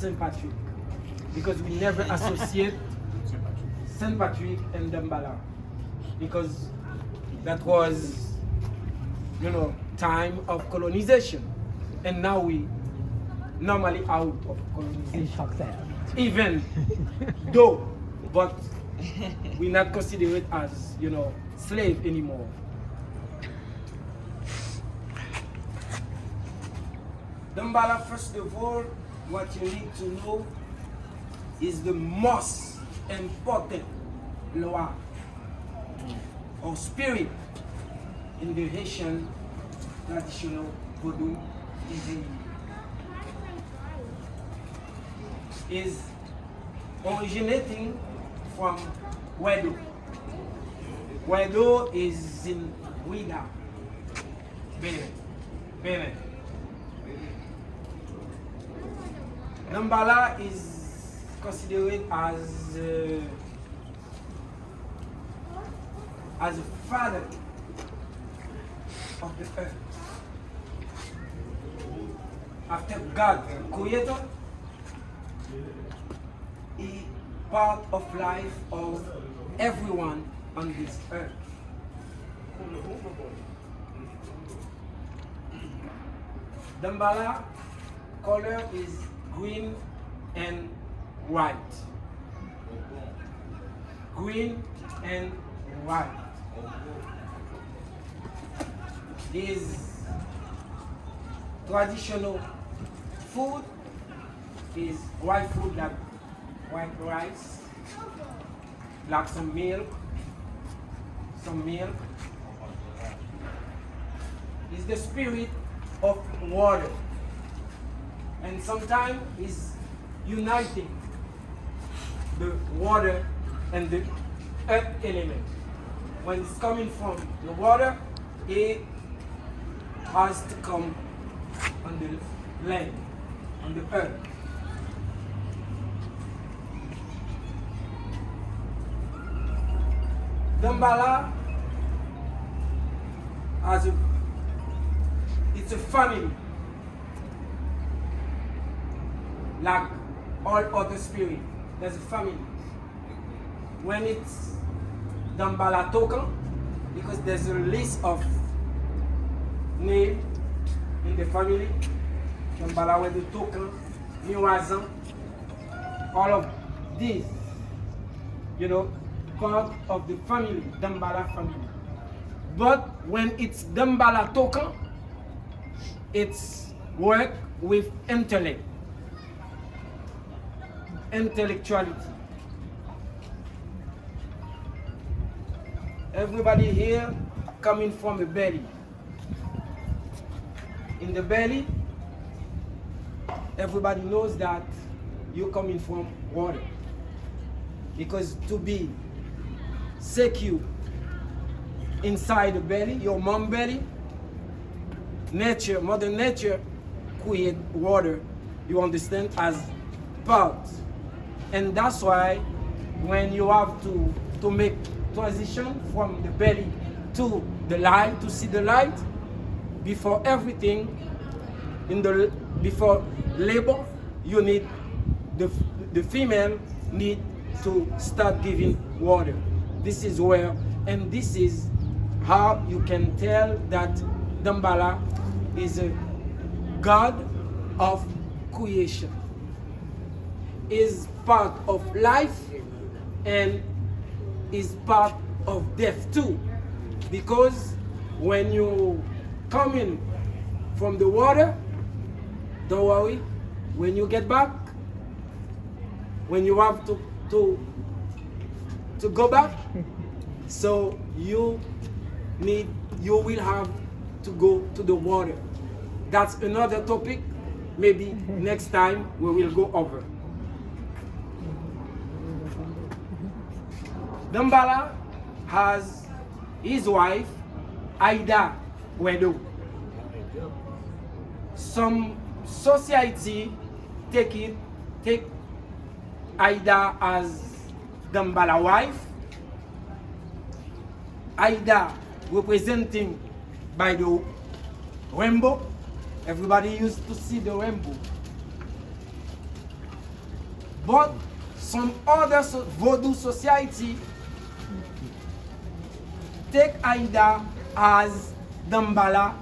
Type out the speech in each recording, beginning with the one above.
Saint Patrick, because we never associate Saint Patrick and Damballah, because that was, time of colonization, and now we normally out of colonization. Even though, but we not consider it as, slave anymore. Damballah, first of all, what you need to know is the most important law or spirit in the Haitian traditional voodoo is originating from Wedo. Wedo is in Ouida, Benin. Damballah is considered as a father of the earth. After God, Creator, he part of life of everyone on this earth. Damballah color is green and white. Green and white. This traditional food is white food, like white rice, like some milk. Is the spirit of water, and sometimes is uniting the water and the earth element. When it's coming from the water, it has to come on the land, on the earth. Damballah it's a family, like all other spirit. There's a family. When it's Damballah token, because there's a list of name in the family. Damballah with the token, Miwazan, all of these, part of the family, Damballah family. But when it's Damballah token, it's work with intellectuality. Everybody here coming from the belly. In the belly, everybody knows that you're coming from water. Because to be secure inside the belly, your mom belly, Mother Nature create water, you understand, as part. And that's why when you have to make transition from the belly to the light, to see the light, before everything, before labor, you need, the female need to start giving water. This is where, and this is how you can tell that Damballah is a god of creation, is part of life and is part of death too, because when you come in from the water, don't worry, when you get back, when you have to go back, so you will have to go to the water. That's another topic. Maybe next time we will go over. Damballah has his wife, Aida Wedo. Some society take Aida as Damballah wife. Aida representing by the rainbow. Everybody used to see the rainbow. But some other Vodou society take Aida as Damballah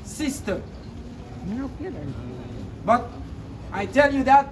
sister. But I tell you that,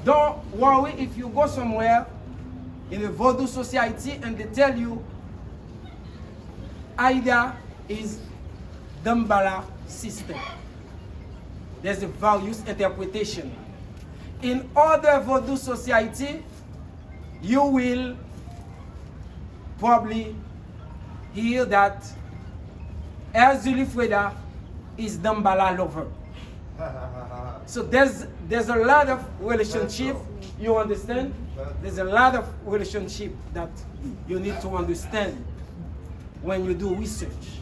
don't worry if you go somewhere in a Vodou society and they tell you Aida is Damballah sister. There's a various interpretation. In other Vodou society, you will probably hear that Erzuli Freda is Damballah lover. So there's a lot of relationship, you understand? There's a lot of relationship that you need to understand when you do research.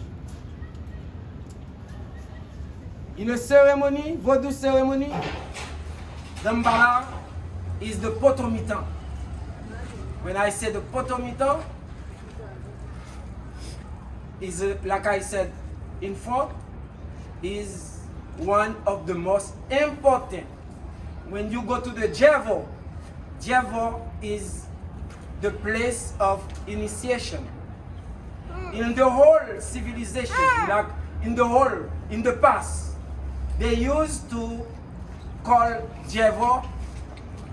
In a ceremony, Vodou ceremony, Damballah is the potomitan. When I say the potomitan, is like I said in front, is one of the most important. When you go to the Jevo, Jevo is the place of initiation. In the whole civilization, like in the past, they used to call Jevo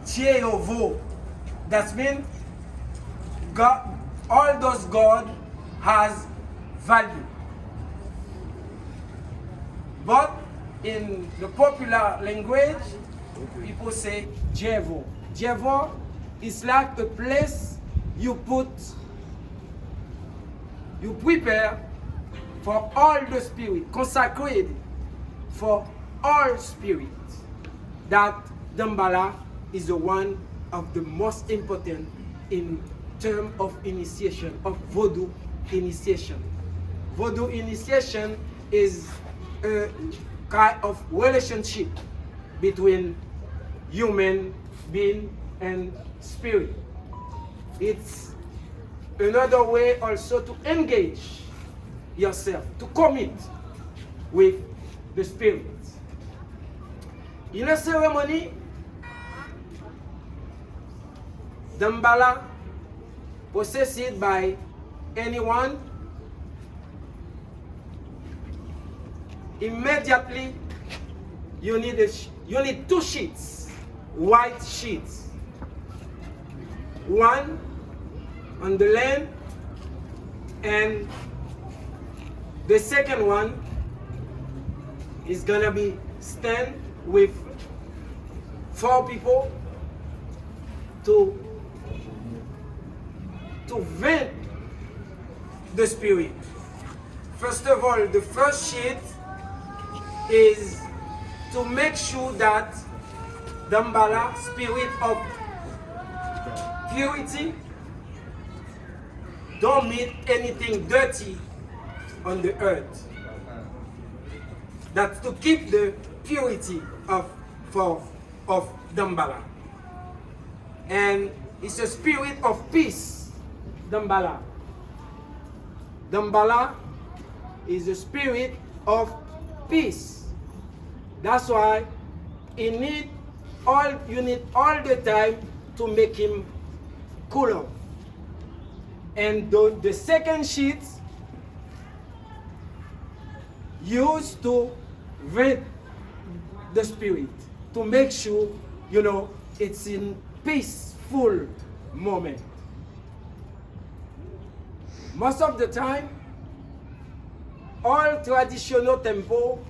Jehovo. That means God, all those God has value. But in the popular language, people say Jevo. Jevo is like a place you prepare for all the spirit, consecrated for all spirit. That Damballah is the one of the most important in terms of initiation, of Vodou initiation. Vodou initiation is a kind of relationship between human being and spirit. It's another way also to engage yourself, to commit with the spirit. In a ceremony, Damballah possessed by anyone, immediately you need two sheets, white sheets. One on the land, and the second one is gonna be stand with 4 people to vent the spirit. First of all, the first sheet is to make sure that Damballah, spirit of purity, don't meet anything dirty on the earth. That's to keep the purity of Damballah. And it's a spirit of peace, Damballah. Damballah is a spirit of peace. That's why you need all the time to make him cooler. And the second sheet used to vent the spirit, to make sure, it's in peaceful moment. Most of the time, all traditional temple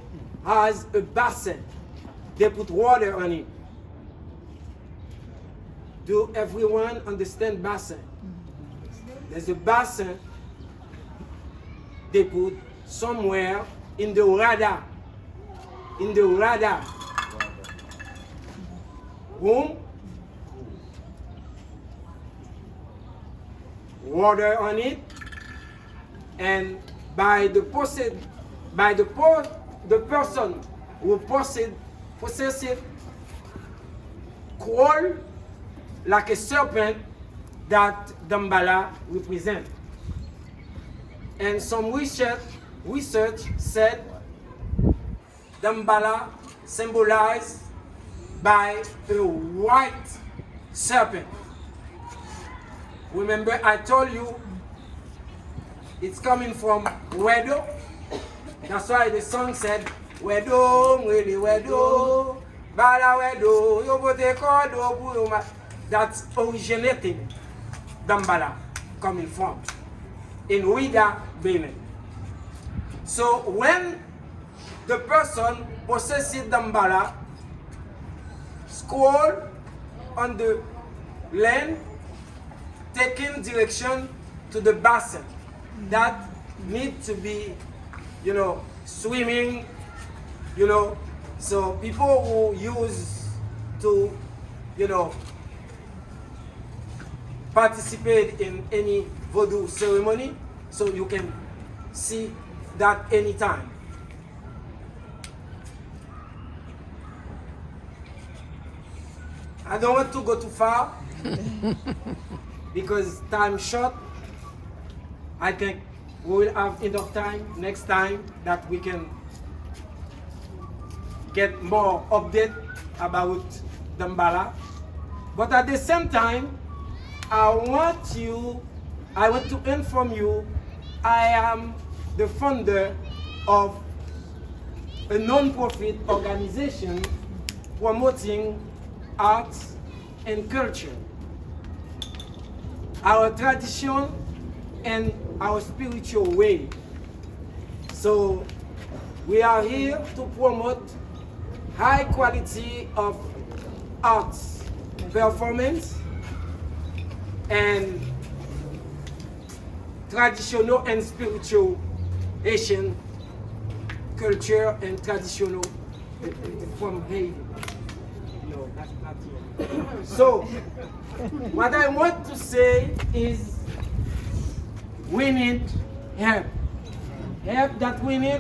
has a basin. They put water on it. Do everyone understand basin? There's a basin they put somewhere in the radar. In the radar room, water on it, and the person who possess it crawl like a serpent that Damballah represent. And some research said Damballah symbolize by a white serpent. Remember, I told you it's coming from Wedo. That's why the song said, Wedo, really Wedo, Bala Wedo, Yobote Kodo, Buyoma. That's originating Damballah coming from in Ouida, Benin. So when the person possesses Damballah, scroll on the land, taking direction to the basin that need to be, swimming, so people who use to, participate in any voodoo ceremony, so you can see that anytime. I don't want to go too far because time short. I think we will have enough time next time that we can get more update about Damballah. But at the same time, I want to inform you, I am the founder of a non-profit organization promoting arts and culture, our tradition and our spiritual way. So we are here to promote high quality of arts performance and traditional and spiritual Asian culture and traditional from Haiti. No, that's not here. So what I want to say is we need help. Help that we need